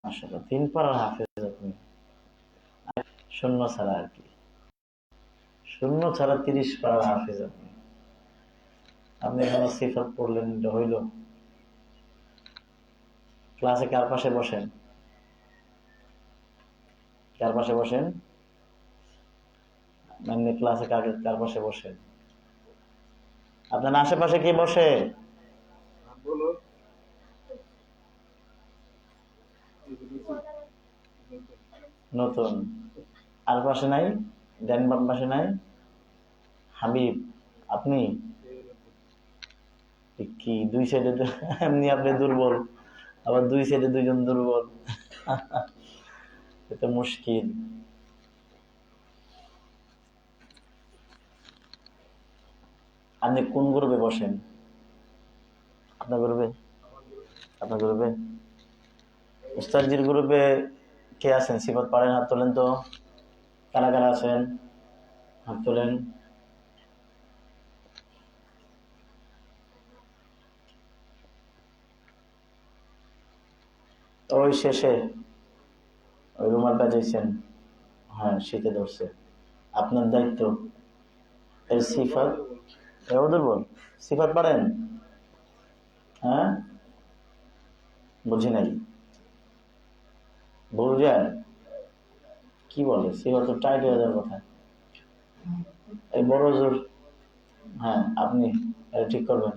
মাশাআল্লাহ, 3 পারার হাফেজ আপনি। শূন্য ছাড়া আর কি, শূন্য ছাড়া 30 পারার হাফেজ আপনি। আপনি এখনো সিফাত পড়লেন, এটা হইল? ক্লাসে কার পাশে বসেন? কার পাশে বসেন? মানে ক্লাসে কার পাশে বসেন? আপনার আশেপাশে কে বসে? নতুন। আর পাশে নাই? ডান বাম পাশে নাই? হাবিব, আপনি কি দুই সাইডে? এমনি আপনি দুর্বল, আবার দুই সাইডে দুইজন দুর্বল। এটা মুশকিল। আপনি কোন গ্রুপে বসেন? আপনার গ্রুপে? আপনার গ্রুপে? উস্তাদজির গ্রুপে কে আছেন? সিফাত পারেন? হাত তোলেন তো। কারা কারা আছেন? হাত তোলেন। ওই শেষে ওই রুমাল বাজাইছেন, হ্যাঁ শীতে ধরছে। আপনার দায়িত্ব। এর সিফাত এও দুর্বল? সিফাত পারেন? হ্যাঁ, বুঝি নাই। ভুল যায়? কি বলে? সিফাত তো টাইট হয়ে যাওয়ার কথা। এই বড় জোর। হ্যাঁ, আপনি এটা ঠিক করবেন,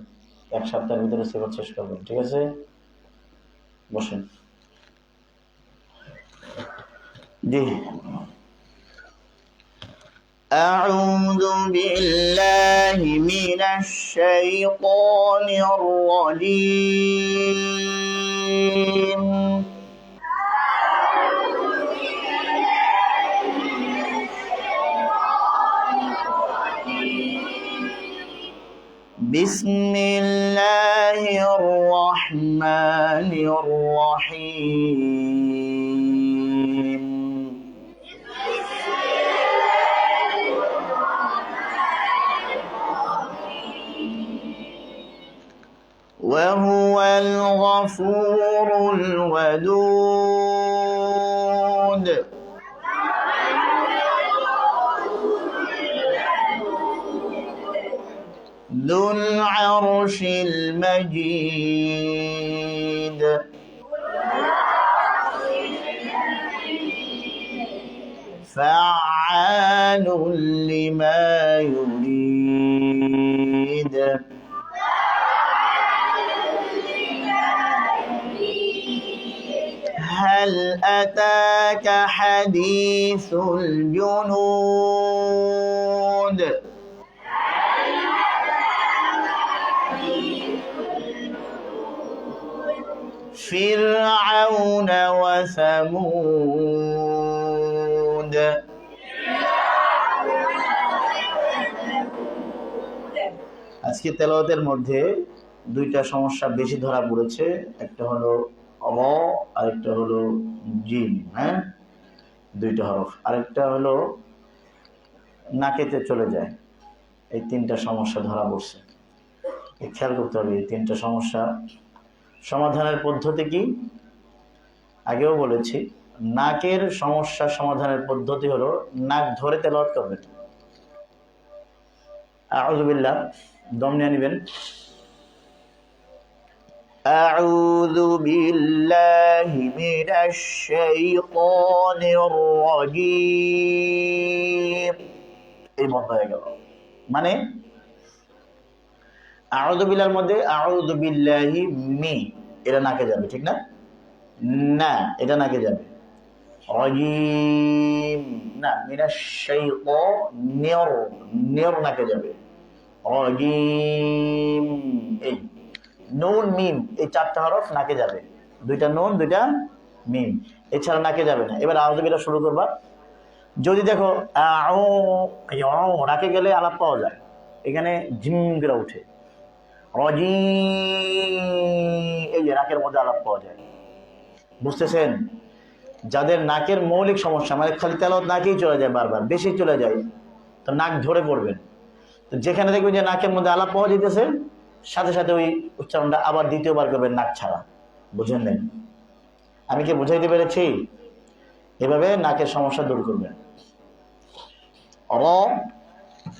1 সপ্তাহের ভিতরে সিফাত শেষ করবেন, ঠিক আছে? বসেন। জি। أعوذ بالله من الشيطان الرجيم. بسم الله الرحمن الرحيم. وهو الغفور الودود. ذو العرش المجيد. فعال لما يريد. هل أتاك حديث الجنود؟ فرعون وثمود. আজকে তেলাওয়াতের মধ্যে দুইটা সমস্যা বেশি ধরা পড়েছে, একটা হলো র, আরেকটা হলো জিম। হ্যাঁ, দুইটা হরফ। আরেকটা হলো নাকেতে চলে যায়। এই 3টা সমস্যা ধরা পড়ছে, খেয়াল করতে হবে। এই 3টা সমস্যা সমাধানের পদ্ধতি কি? আগেও বলেছি, নাকের সমস্যা সমাধানের পদ্ধতি হলো নাক ধরে তেলাওয়াত করবেন। আউযু বিল্লাহ, দম নিয়ে নেবেন। আউযু বিল্লাহি মিনাশ শাইতানির রাজীম। এই বন্ধ হয়ে গেল। মানে আউযু বিল্লাহর মধ্যে আউযু বিল্লাহি মি, এটা নাকে যাবে, ঠিক না? না, এটা নাকে যাবে। রাজীম না, মিনাশ শাইতানির, নির নাকে যাবে। রাজীম। এই নুন মিম, এই 4টা হরফ নাকে যাবে। 2টা নুন 2টা মিম, এছাড়া নাকে যাবে না। এবার আউযু বিল্লাহ শুরু করবা। যদি দেখো নাকে গেলে আলাপ পাওয়া যায়, এখানে জিম করে উঠে। রাজীম, এই যে নাকের মধ্যে আলাপ পাওয়া যায়। বুঝতেছেন? যাদের নাকের মৌলিক সমস্যা, মানে খালি তেলাওয়াত নাকেই চলে যায়, বারবার বেশি চলে যায়, তো নাক ধরে পড়বেন। তো যেখানে দেখবেন যে নাকের মধ্যে আলাপ পাওয়া যেতেছে, সাথে সাথে ওই উচ্চারণটা আবার দ্বিতীয়বার করবেন নাক ছাড়া। বুঝেন নাই? আমি কি বুঝাইতে পেরেছি? এভাবে নাকের সমস্যা দূর করবেন।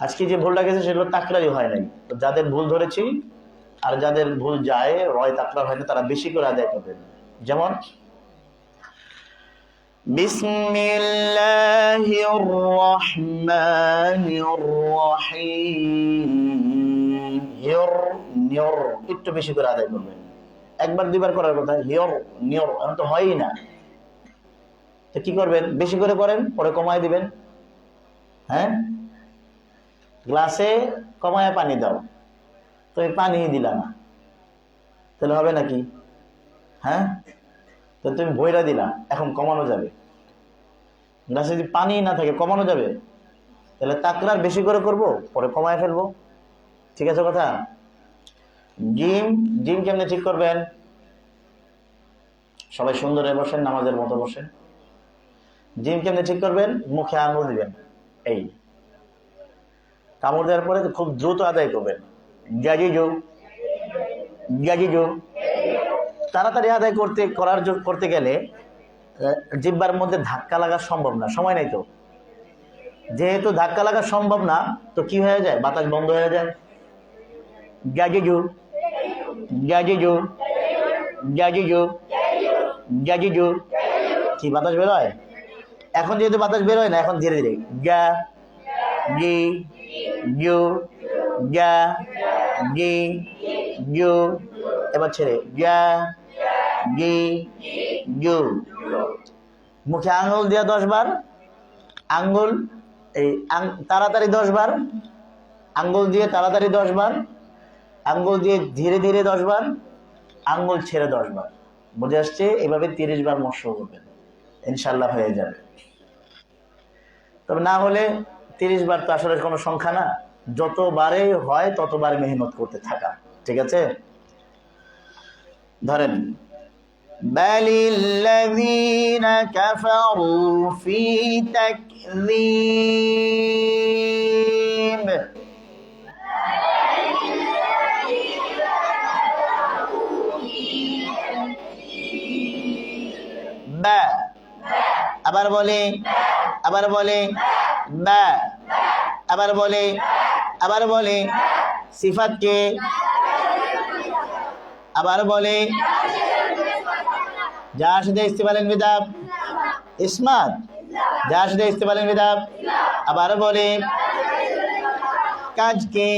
আজকে যে ভুলটা গেছে সেগুলো তাকরারই হয় নাই। তো যাদের ভুল ধরেছি আর যাদের ভুল যায় রয় তাকরার হয় না, তারা বেশি করে আদায় করবেন। যেমন বিসমিল্লাহির রহমানির রহিম, একটু বেশি করে আদায় করবেন। একবার দুইবার করার কথা, হিয়র নিয়র এখন তো হয়ই না। তো কি করবেন? বেশি করে করেন, পরে কমায় দিবেন। হ্যাঁ, গ্লাসে কমায় পানি দাও, তুমি পানি দিলা না, তাহলে হবে নাকি? হ্যাঁ, তো তুমি বইরা দিলা, এখন কমানো যাবে। গ্লাসে যদি পানি না থাকে কমানো যাবে? তাহলে তাকরার বেশি করে করব, পরে কমায় ফেলবো। ঠিক আছে কথা? জিম কেমনে ঠিক করবেন? সবাই সুন্দর হয়ে বসেন, নামাজের মতো বসেন। জিম কেমনে ঠিক করবেন? মুখে আঙুল দিবেন, এই কামড় দেওয়ার পরে খুব দ্রুত আদায় করবেন, গাজিজু। তাড়াতাড়ি আদায় করতে গেলে জিহ্বার মধ্যে ধাক্কা লাগা সম্ভব না, সময় নাই তো। যেহেতু ধাক্কা লাগা সম্ভব না, তো কি হয়ে যায়? বাতাস বন্ধ হয়ে যায়। গাজিজু গাজিজু গাজিজু গাজিজু, কি বাতাস বেরোয়? এখন যেহেতু বাতাস বেরোয় না, এখন ধীরে ধীরে গা গি গিউ গা গি গিউ, এবার ছেড়ে গা গি গিউ। মুখে আঙ্গুল দিয়া 10 বার, আঙ্গুল এই তাড়াতাড়ি 10 বার, আঙ্গুল দিয়ে তাড়াতাড়ি 10 বার, আঙ্গুল দিয়ে ধীরে ধীরে 10 বার, আঙ্গুল ছেড়ে 10 বার। বুঝে আসছে? এভাবে 30 বার মস্য করবেন, ইনশাল্লাহ হয়ে যাবে। তবে না হলে 30 বার তো আসলে কোনো সংখ্যা না, যতবারে হয় ততবার মেহনত করতে থাকা। ঠিক আছে? ধরেন বালিল্লাযীনা কাফারু ফি তাকযীব, বা, আবার বলে বা, আবার বলে সিফাতকে, আবার বলে যার সাথে ইস্তেফালেন বিদাব ইসমাত, যার সাথে ইস্তেফালেন বিদাব। আবার বলে কাজকে,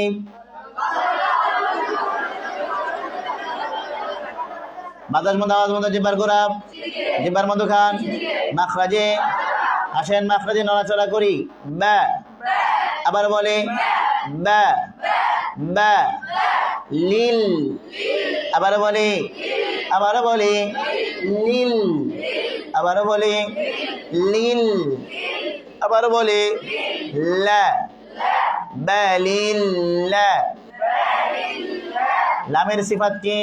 বাতাস মতো আওয়াজ মতো জিহ্বার গোড়াপ, জিহ্বার মতো খান, মাখরাজে আসেন, মাখরাজে নড়াচড়া করি। বা, আবার বলে বা বা লিল, আবার বলে লিল, আবার বলে লিল, আবার বলে লা বালিল্লাহ। লামের সিফাত কি?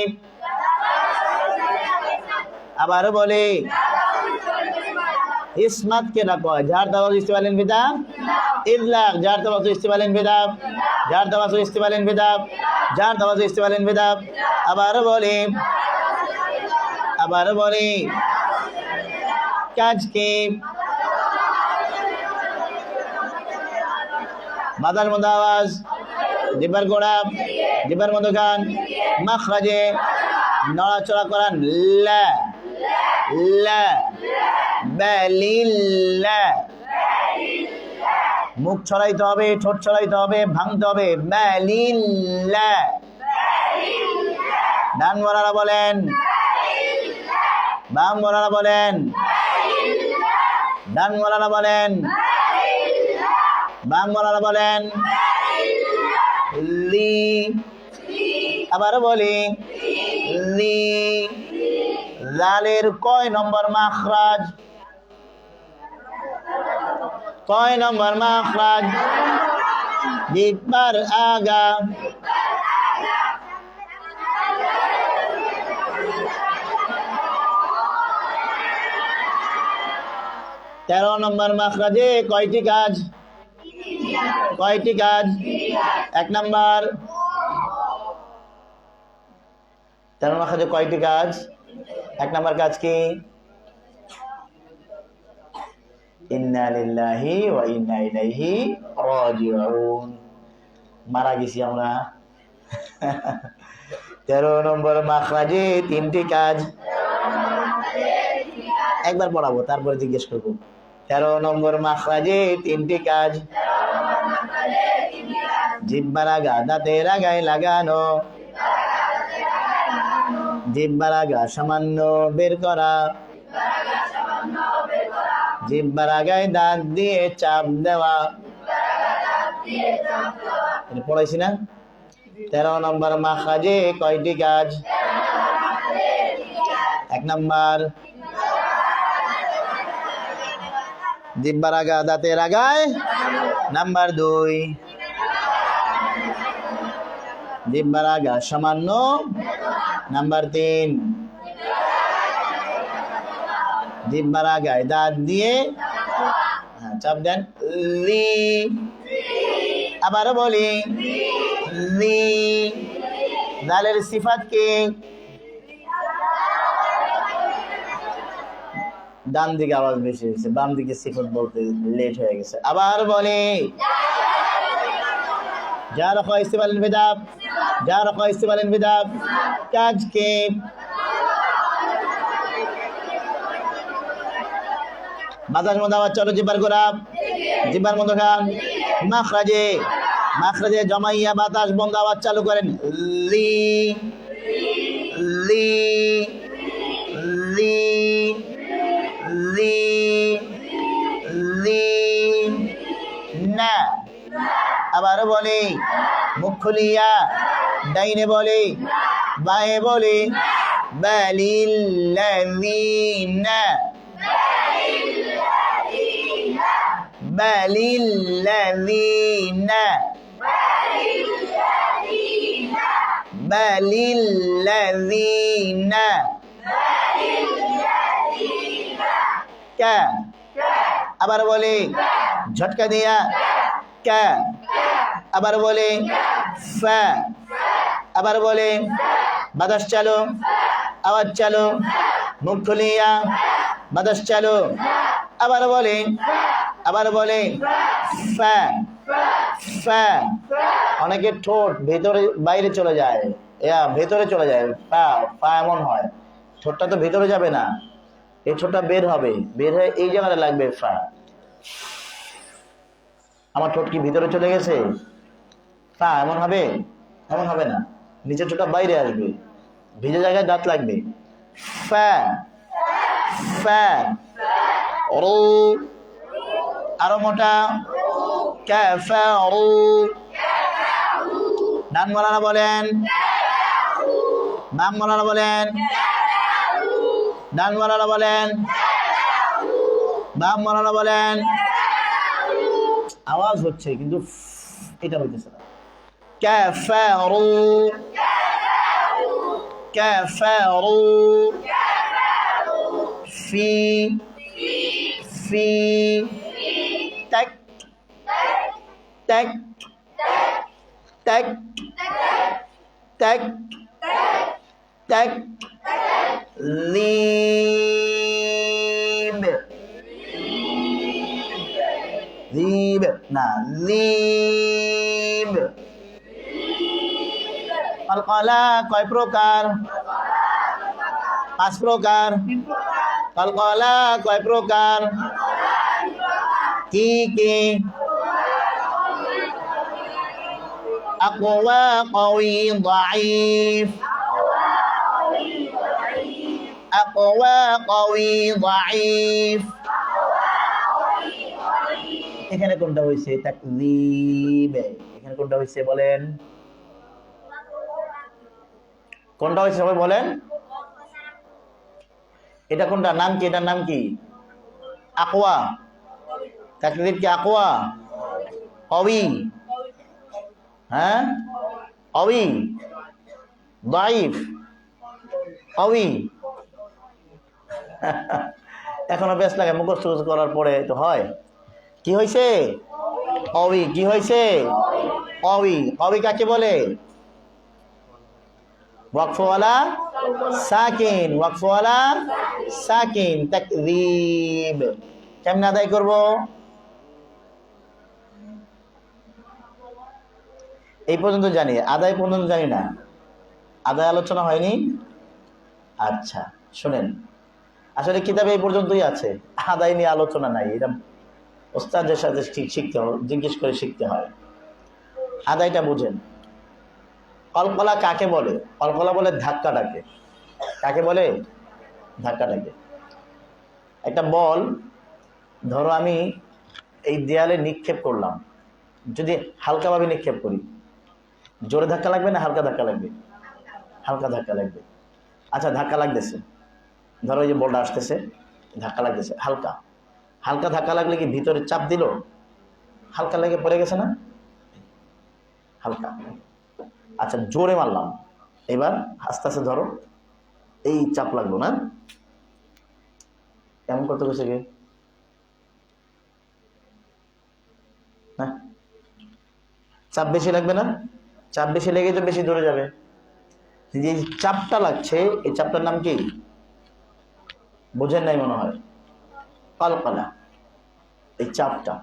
আবার বলে ইসমাত কে না কয়, যার তাওয়াজ ইস্তেফালেন বিদাব ইদলাক, যার তাওয়াজ ইস্তেফালেন বিদাব, যার তাওয়াজ ইস্তেফালেন বিদাব, যার তাওয়াজ ইস্তেফালেন বিদাব। আবার বলে কাজ কি? বাতাস মতো আওয়াজ, জিহ্বার গোড়া, জিহ্বার মতো গান, মাখরাজে নড়াচড়া করান। লা লা বালিল্লাহ। মুখ ছড়াইতে হবে, ঠোঁট ছড়াইতে হবে, ভাঙতে হবে। বালিল্লাহ। ডান বলারা বলেন, বাম বলারা বলেন, ডান বলারা বলেন, বাম বলারা বলেন লি। আবার বলি লি। জালের কয় নম্বর মাখরাজ? কয় নম্বর মাখরাজ? জিহ্বার আগা। তেরো নম্বর মাখরাজে কয়টি কাজ? কয়টি কাজ? 1 নম্বর। 13 মাখরাজে কয়টি কাজ? 1 নম্বর কাজ কি? ইন্না লিল্লাহি ওয়া ইন্না ইলাইহি রাজিউন। মারা গেছি আমরা। 13 নম্বর মাখরাজে 3টি কাজ। একবার পড়াবো তারপরে জিজ্ঞেস করবো। 13 নম্বর মাখরাজে 3টি কাজ। জিহ্বার আগা দাঁতের আগায় লাগানো, জিহ্বার আগা সামান্য বের করা, জিহ্বার আগায় দাঁত দিয়ে চাপ দেওয়া। পড়াইছি না? 13 নম্বর মাখরাজে কয়টি কাজ? 1 নম্বর জিহ্বার আগা দাঁতের আগায়। নাম্বার 2 জিহ্বার আগা সামান্য। নাম্বার 3 জিহ্বার আগায় দাঁত দিয়ে চাপ দেন। লি, আবার বলি লি। দালের সিফাত কি? ডান দিকে আওয়াজ বেশি হয়েছে, বাম দিকে সিফাত বলতে লেট হয়ে গেছে। আবার বলি যা রকম ইস্তেমালেন বিদাব, যা রকম ইস্তেমালেন বিদাব। কাজ কি? বাতাস মধ্যে আওয়াজ চলো, জিহ্বার গোলাপ, জিহ্বার মধ্যে খান। মাখরাজে, মাখরাজে জমাইয়া বাতাস বন্ধ আওয়াজ চালু করেন। লি লি লি লি লি। না, আবার বলি মুখ খুলিয়া ডাইনে বলি বায়ে বলি বালিল্লাযিনা, বালিল্লাযিনা, বালিল্লাযিনা। কা, আবার বলি ঝটকা দিয়া কা, আবার বলে ফা, আবার বলে বাতাস চালো, আওয়াজ চালো, মুখ খুলিয়া বাতাস চালো, আবার বলে ফা ফা। অনেকে ঠোঁট ভেতরে বাইরে চলে যায়, ভেতরে চলে যায়। ফা ফা এমন হয়, ঠোঁটটা তো ভেতরে যাবে না, এই ঠোঁটটা বের হবে, বের হয়ে এই জায়গাটা লাগবে ফা। আমার ঠোঁট কি ভিতরে চলে গেছে? ফা এমন হবে? এমন হবে না, নিচের ঠোঁটটা বাইরে আসবে, ভিজে জায়গায় দাঁত লাগবে। ফা ফা। রু, আরো মোটা কাফারু। ডান মাওলানা বলেন, বাম মাওলানা বলেন, ডান মাওলানা বলেন, বাম মাওলানা বলেন। আওয়াজ হচ্ছে কিন্তু এটা হইতেছে না। কাফারু কাফারু। ফি ফি। তাক তাক তাক তাক তাক। লিব লিব না, লিব। কলকলা কয় প্রকার? 5 প্রকার। কলকলা কয় প্রকার? কি কি? আকওয়া, কওয়ি, দাঈফ। আকওয়া, কওয়ি, দাঈফ। এখানে কোনটা হইছে? তাকযীব। এখানে কোনটা হইছে বলেন? কোনটা হইছে সবাই বলেন? এটা কোনটা? নাম কি? এটার নাম কি? আকওয়া। তাকযীব কি আকওয়া? কওয়ি, হ্যাঁ কওয়ি, দাঈফ, কওয়ি। এখনো বেশ লাগে, মুখস্থ করার পরে তো হয়। কি হয়েছে? কওয়ি। কি হয়েছে? কওয়ি। কওয়ি কাকে বলে? ওয়াকফওয়ালা সাকিন, ওয়াকফওয়ালা সাকিন। তাকযীব কেমনে আদায় করব? এই পর্যন্ত জানি, আদায় পর্যন্ত জানি না। আদায় আলোচনা হয়নি। আচ্ছা শুনেন, আসলে কিতাবে এই পর্যন্তই আছে, আদায় নিয়ে আলোচনা নাই। এটা ওস্তাদের সাথে ঠিক শিখতে হয়, জিজ্ঞেস করে শিখতে হয়। আদায়টা বুঝেন। কলকলা কাকে বলে? কলকলা বলে ধাক্কাটাকে। কাকে বলে? ধাক্কাটাকে। একটা বল ধরো আমি এই দেয়ালে নিক্ষেপ করলাম, যদি হালকাভাবে নিক্ষেপ করি, জোরে ধাক্কা লাগবে না হালকা ধাক্কা লাগবে? হালকা ধাক্কা লাগবে। আচ্ছা ধাক্কা লাগতেছে, ধরো এই যে বলটা আসতেছে, ধাক্কা লাগতেছে হালকা। হালকা ধাক্কা লাগলে কি ভিতরে চাপ দিল? হালকা লেগে পড়ে গেছে না? হালকা। আচ্ছা জোরে মারলাম, এবার আস্তে আস্তে ধরো, এই চাপ লাগলো না? কেমন করতে গেছে গে? হ্যাঁ, চাপ বেশি লাগবে না? চাপ বেশি লেগে তো বেশি দূরে যাবে। যে চাপটা লাগছে, এই চাপটার নাম কি? বোঝেন নাই মনে হয়। কলকলা। এই চাপটা,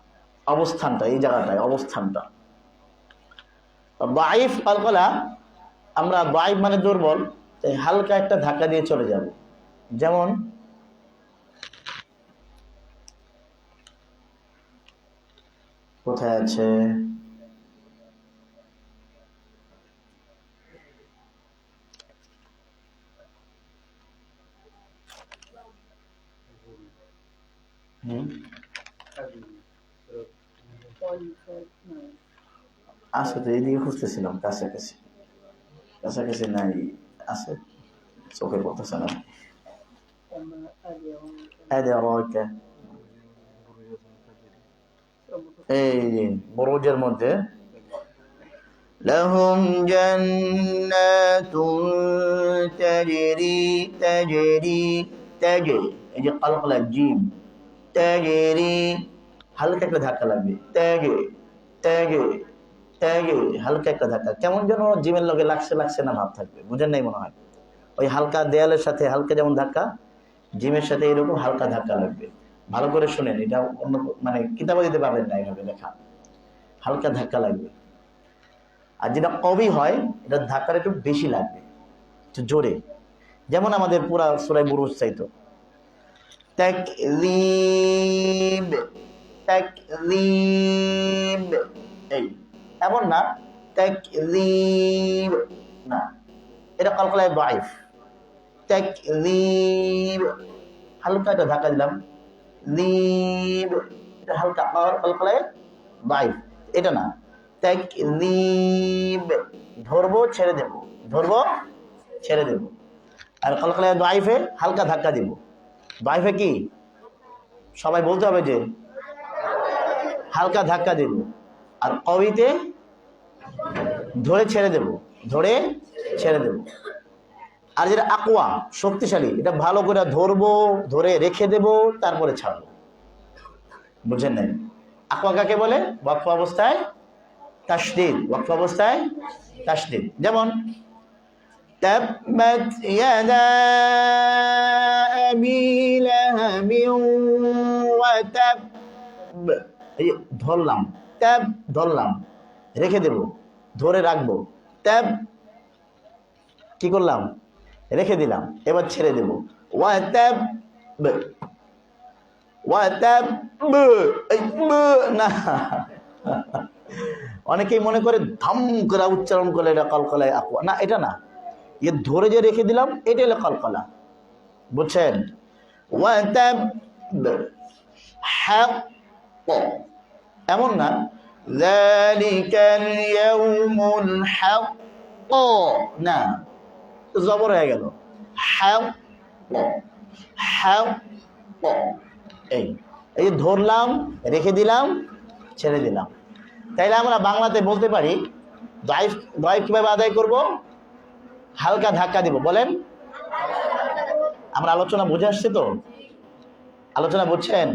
অবস্থানটা, এই জায়গাটায় অবস্থানটা। দাইফ কলকলা, আমরা দাইফ মানে দুর্বল, তাই হালকা একটা ধাক্কা দিয়ে চলে যাব। যেমন কোথায় আছে? আছে তো, এইদিকে খুঁজতেছিলাম, কাছাকাছি। কাছাকাছি নাই, আছে, চোখে পড়তেছে না। এই বুরুজের মধ্যে لهم جنات تجري এই যে কলকলা জিম, তাজরি, হালকা একটা ধাক্কা লাগবে, হালকা একটা ধাক্কা, কেমন যেন জিমের লগে লাগছে লাগছে না ভাব থাকবে। বুঝেন নাই মনে হয়? ওই হালকা দেয়ালের সাথে হালকা যেমন ধাক্কা, জিমের সাথে এরকম হালকা ধাক্কা লাগবে। ভালো করে শুনেন, এটা অন্য মানে কিতাবে দিতে পারবেন না এইভাবে লেখা। হালকা ধাক্কা লাগবে। আর যেটা কবি হয়, এটা ধাক্কাটা একটু বেশি লাগবে, একটু জোরে। যেমন আমাদের পুরা সূরা বুরুজ চাইতো তাকযীব, তাকযীব, এই এমন না, তাকযীব না, এটা কলকলায় দাইফ। তাকযীব, হালকা একটা ধাক্কা দিলাম, যীব, এটা হালকা, কলকলায় দাইফ, এটা না। তাকযীব, ধরবো ছেড়ে দেব, ধরবো ছেড়ে দেব। আর কলকলায় দাইফে হালকা ধাক্কা দিব। দাইফে কি সবাই বলতে হবে যে হালকা ধাক্কা দেব, আর কবিতে ধরে ছেড়ে দেব, ধরে ছেড়ে দেব। আর যেটা আকওয়া, শক্তিশালী, এটা ভালো করে ধরবো, ধরে রেখে দেব, তারপরে ছাড়বো। বুঝেন নাই? আকওয়া কাকে বলে? ওয়াকফ অবস্থায় তাশদীদ, ওয়াকফ অবস্থায় তাশদীদ। যেমন তাব্বাত ইয়াদা আবি লাহাবিন ওয়া তাব, এই ধরলাম, তাব, ধরলাম, রেখে দেব, ধরে রাখবো, তাব, কি করলাম? রেখে দিলাম, এবার ছেড়ে দেব, ওয়া তাব, ওয়া তাব, এই না। অনেকেই মনে করে ধাম করে উচ্চারণ করলে এটা কলকলায় আকওয়া, না, এটা না। এ ধরে যে রেখে দিলাম, এটা হলো কলকলা। বুঝছেন? ওয়া তাব হাক, এমন না যালিকাল ইয়াউমুল হাক, না, জবর হয়ে গেল, হাক, হাক, এই এই ধরলাম, রেখে দিলাম, ছেড়ে দিলাম। তাইলে আমরা বাংলাতে বলতে পারি দাইফ, দাইফ কিভাবে আদায় করব? হালকা ধাক্কা দিব। বলেন, আমরা আলোচনা বুঝে আসছে তো? আলোচনা বুঝছেন?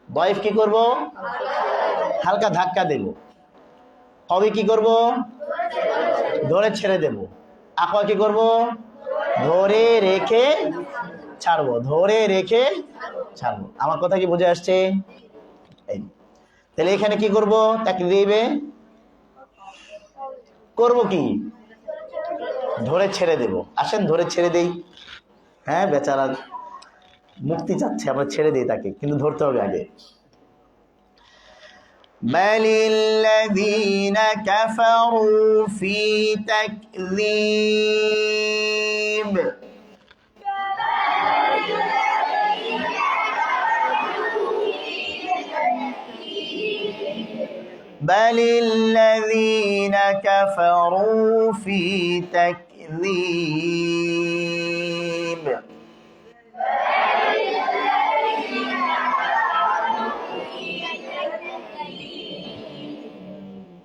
দাইফ কি করব? হালকা ধাক্কা দেব। কবি কি করব? ধরে ছেড়ে দেব। আকওয়া কি করব? ধরে রেখে ছাড়বো, ধরে রেখে ছাড়বো। আমার কথা কি বুঝে আসছে? এই তাহলে এখানে কি করব? তাকলিবে করব কি? ধরে ছেড়ে দেব। আসেন ধরে ছেড়ে দেই। হ্যাঁ, বেচারা মুক্তি চাচ্ছে, আমরা ছেড়ে দিই তাকে, কিন্তু ধরতে হবে আগে। بل الذين كفروا في تكذيب بل الذين كفروا في تكذيب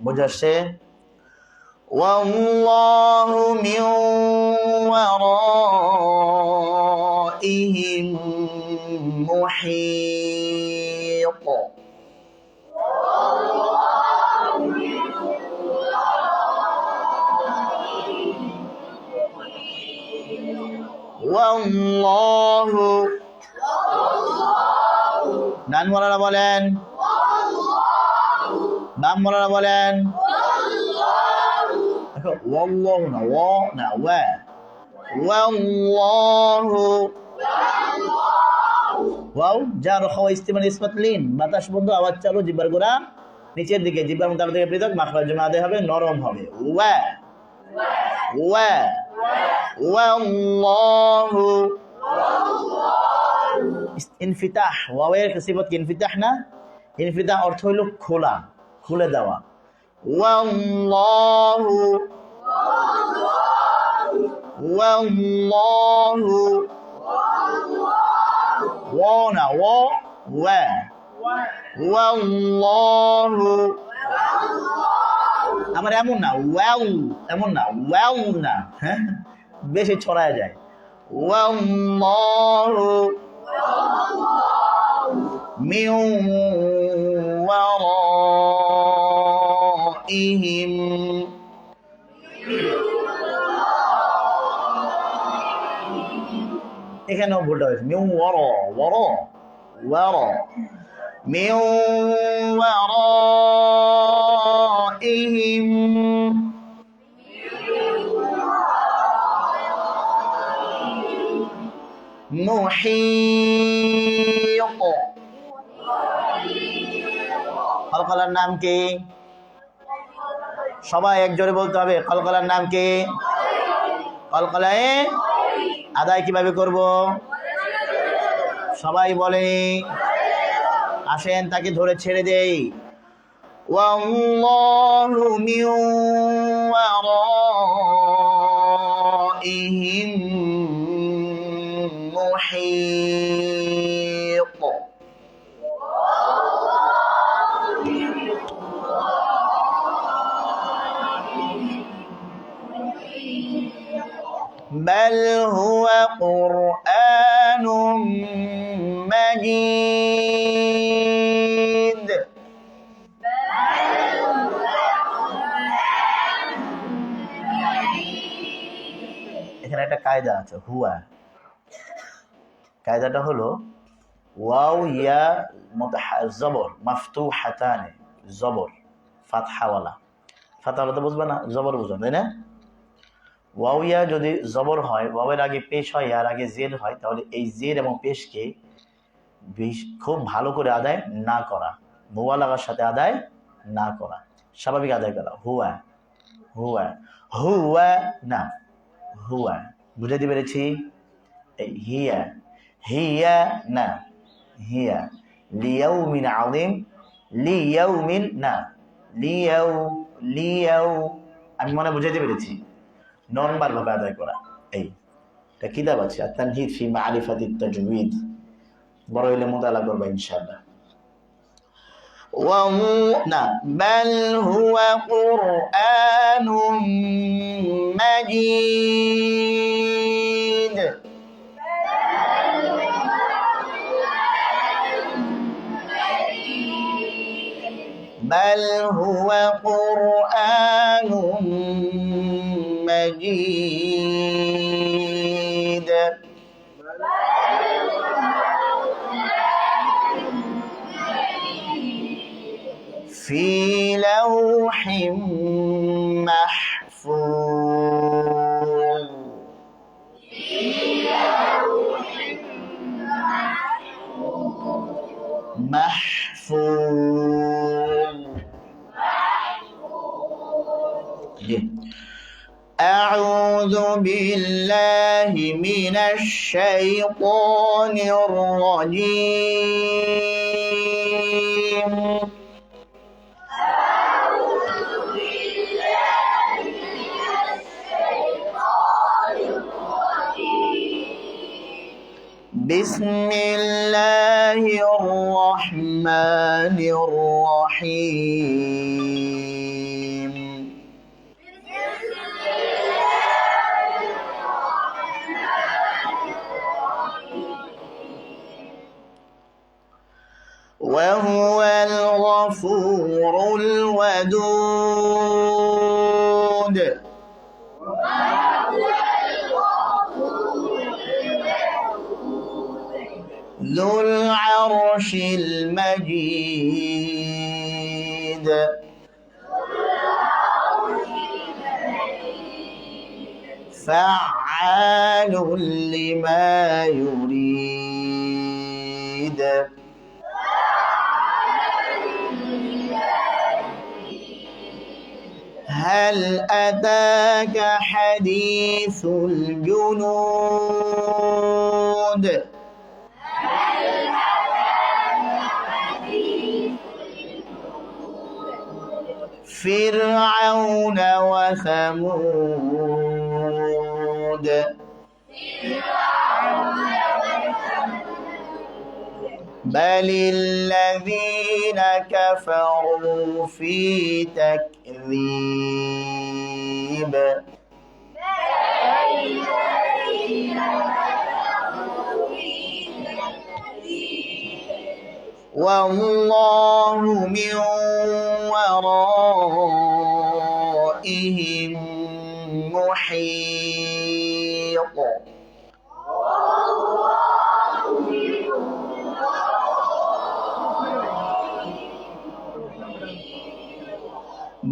বুঝাচ্ছে والله من ورائهم محيط والله ডান মোলানা বলেন, বাম মোলানা বলেন। والله না ওয়া না ওয়া والله ওয়াও জার খাওয়া ইস্তেমাল ইসমাত লিন বাতাস বন্ধ আওয়াজ চালু জিহ্বার গোড়া নিচের দিকে জিহ্বার মুতাবিক থেকে পৃথক মাখরাজ জমা আদায় হবে নরম হবে ওয়া ওয়া والله ইনফিতাহ ওয়াওয়ের সিফাত কি ইনফিতাহ না? ইনফিতাহ অর্থ হলো খোলা, খুলে দেওয়া। والله والله وانا والله আমার এমন না ওয়াও, এমন না ওয়াও না, হ্যাঁ বেশি ছড়ায় যায়। والله من ورائهم এখানেও ভুলটা হয়েছে মিউ ওয়ার ওয়ার ওয়ার মিউ ওয়ারাইহিম মুহীত কলকলার নাম কি? সবাই একজোরে বলতে হবে। কলকলার নাম কি? কলকলায় আদায় কিভাবে করব? সবাই বলে, আসেন তাকে ধরে ছেড়ে দেই। ওয়াল্লাহু মিন ওয়ারাইহিম মুহীত بل هو قرآن مجيد এখানে একটা কায়দা আছে হুয়া। কায়দাটা হলো ওয়াও ইয়া জবর মাফতুহাতানে, জবর ফাতহাওয়ালা। ফাতহাওয়ালা তো বুঝবে না, জবর বুঝবেন তাই না? ওয়াও ইয়া যদি জবর হয়, ওয়াওয়ের আগে পেশ হয়, আর আগে জের হয়, তাহলে এই জের এবং পেশকে খুব ভালো করে আদায় না করা, মুবালাগার সাথে আদায় না করা, স্বাভাবিক আদায় করা। হুয়া হুয়া হুয়া না হুয়া। বুঝাতে পেরেছি? এই হিয়া হিয়া না হিয়া। লিয়াউমিন আযীম লিয়াউমিন না লিয়াউ লিয়াউ। আমি মনে বুঝাতে পেরেছি? নরমাল ভাবে আদায় করা। এইটা কিতাব আছে আত-তানহিদ ফি মারিফাতিত তাজউইদ, বড় হইলে মুতালা করবা ইনশাআল্লাহ। না বাল হুয়া কুরআনুম মাজিদ بل هو قرآن مجيد في لوح محفوظ محفوظ. أعوذ بالله من الشيطان الرجيم. بسم الله الرحمن الرحيم. وهو الغفور الودود ذو العرش المجيد. فعال لما يريد. هل أتاك حديث الجنود. فرعون وثمود بل الذين كفروا في تكذيب. والله من ورائهم محيط.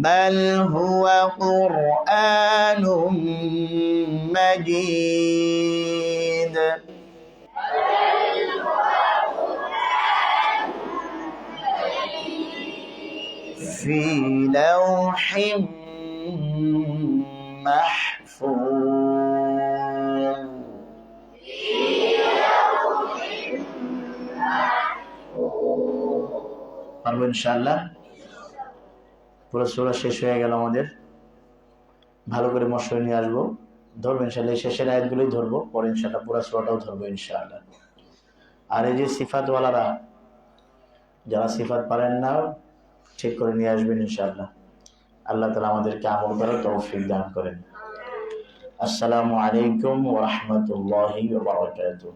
بل هو قرآن مجيد. في لوح محفوظ. পারবো ইনশাআল্লাহ। পুরো সূরা শেষ হয়ে গেল আমাদের। ভালো করে মশলা নিয়ে আসবো, ধরবো ইনশাআল্লাহ। শেষের আয়াতগুলোই ধরবো, পরে ইনশাআল্লাহ পুরো সূরাটাও ধরবো ইনশাআল্লাহ। আর এই যে সিফাতওয়ালারা, যারা সিফাত পারেন না, ঠিক করে নিয়ে আসবেন ইনশাআল্লাহ। আল্লাহ তাআলা আমাদেরকে আমল করার তৌফিক দান করেন। আসসালামু আলাইকুম ওয়া রাহমাতুল্লাহি ওয়া বারাকাতুহু।